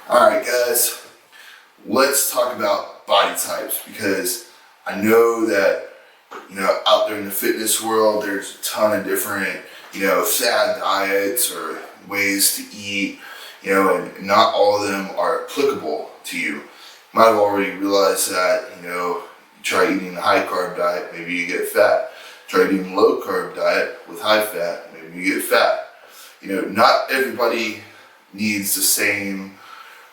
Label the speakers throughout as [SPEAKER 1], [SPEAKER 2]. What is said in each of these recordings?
[SPEAKER 1] Alright guys, let's talk about body types because I know that, out there in the fitness world there's a ton of different, fad diets or ways to eat, and not all of them are applicable to you. You might have already realized that, you try eating a high carb diet, maybe you get fat. Try eating a low carb diet with high fat, maybe you get fat. Not everybody needs the same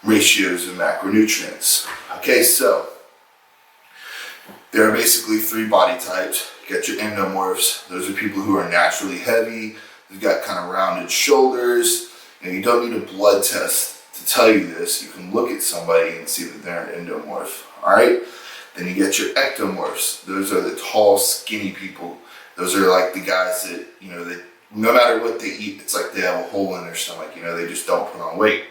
[SPEAKER 1] ratios of macronutrients. Okay, so there are basically three body types. You got your endomorphs. Those are people who are naturally heavy. They've got kind of rounded shoulders. You don't need a blood test to tell you this. You can look at somebody and see that they're an endomorph. All right. Then you get your ectomorphs. Those are the tall, skinny people. Those are like the guys that, that no matter what they eat, it's like they have a hole in their stomach. They just don't put on weight.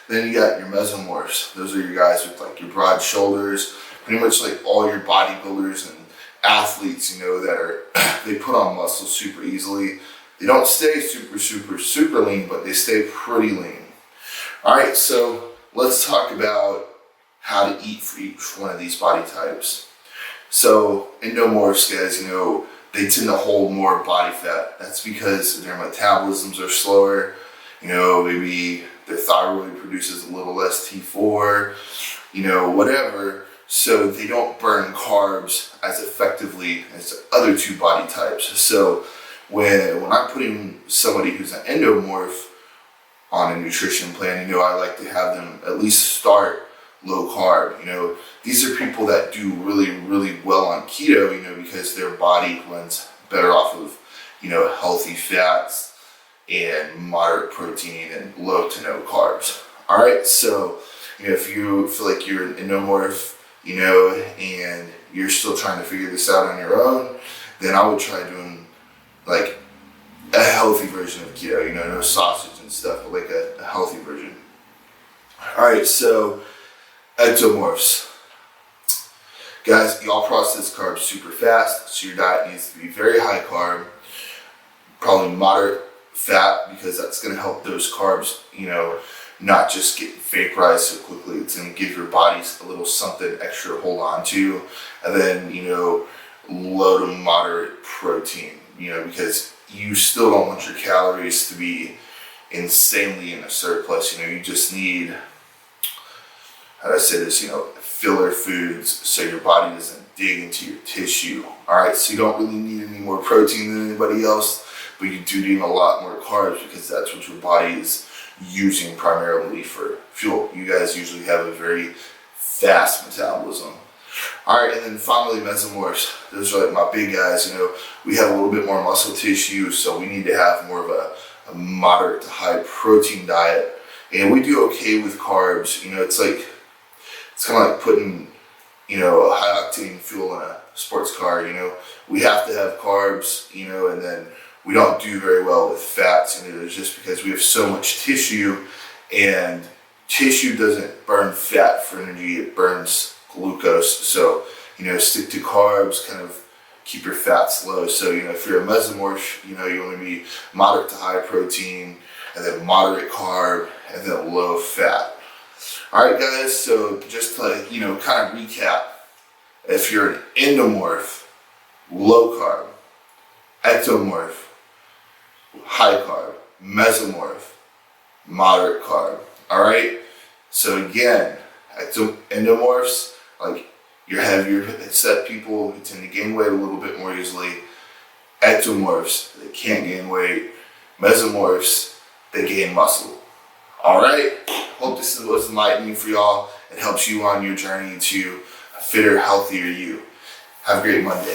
[SPEAKER 1] Then you got your mesomorphs. Those are your guys with like your broad shoulders, pretty much like all your bodybuilders and athletes, that are, they put on muscle super easily. They don't stay super lean, but they stay pretty lean. All right, so let's talk about how to eat for each one of these body types. So endomorphs, guys, they tend to hold more body fat. That's because their metabolisms are slower. Maybe their thyroid produces a little less T4, whatever. So they don't burn carbs as effectively as the other two body types. So when I'm putting somebody who's an endomorph on a nutrition plan, I like to have them at least start low carb. These are people that do really well on keto, because their body runs better off of, healthy fats and moderate protein and low to no carbs. All right, so if you feel like you're an endomorph, and you're still trying to figure this out on your own, then I would try doing like a healthy version of keto. No sausage and stuff, but like a healthy version. All right, so ectomorphs. Guys, y'all process carbs super fast, so your diet needs to be very high carb, probably moderate fat, because that's going to help those carbs, not just get vaporized so quickly. It's going to give your body a little something extra to hold on to. And then, low to moderate protein, because you still don't want your calories to be insanely in a surplus. You just need, how do I say this, filler foods so your body doesn't dig into your tissue. All right, so you don't really need any more protein than anybody else, but you do need a lot more carbs because that's what your body is using primarily for fuel. You guys usually have a very fast metabolism. All right, and then finally mesomorphs. Those are like my big guys. We have a little bit more muscle tissue, so we need to have more of a moderate to high protein diet. And we do okay with carbs. It's kind of like putting, a high octane fuel in a sports car. We have to have carbs, and then we don't do very well with fats. It's just because we have so much tissue, and tissue doesn't burn fat for energy, it burns glucose. So, stick to carbs, kind of keep your fats low. So, if you're a mesomorph, you want to be moderate to high protein, and then moderate carb, and then low fat. All right, guys, so just to, kind of recap, if you're an endomorph, low carb, ectomorph, high carb, mesomorph, moderate carb. All right, so again, endomorphs, like your heavier set people who tend to gain weight a little bit more easily. Ectomorphs, they can't gain weight. Mesomorphs, they gain muscle. All right, hope this was enlightening for y'all. It helps you on your journey to a fitter, healthier you. Have a great Monday.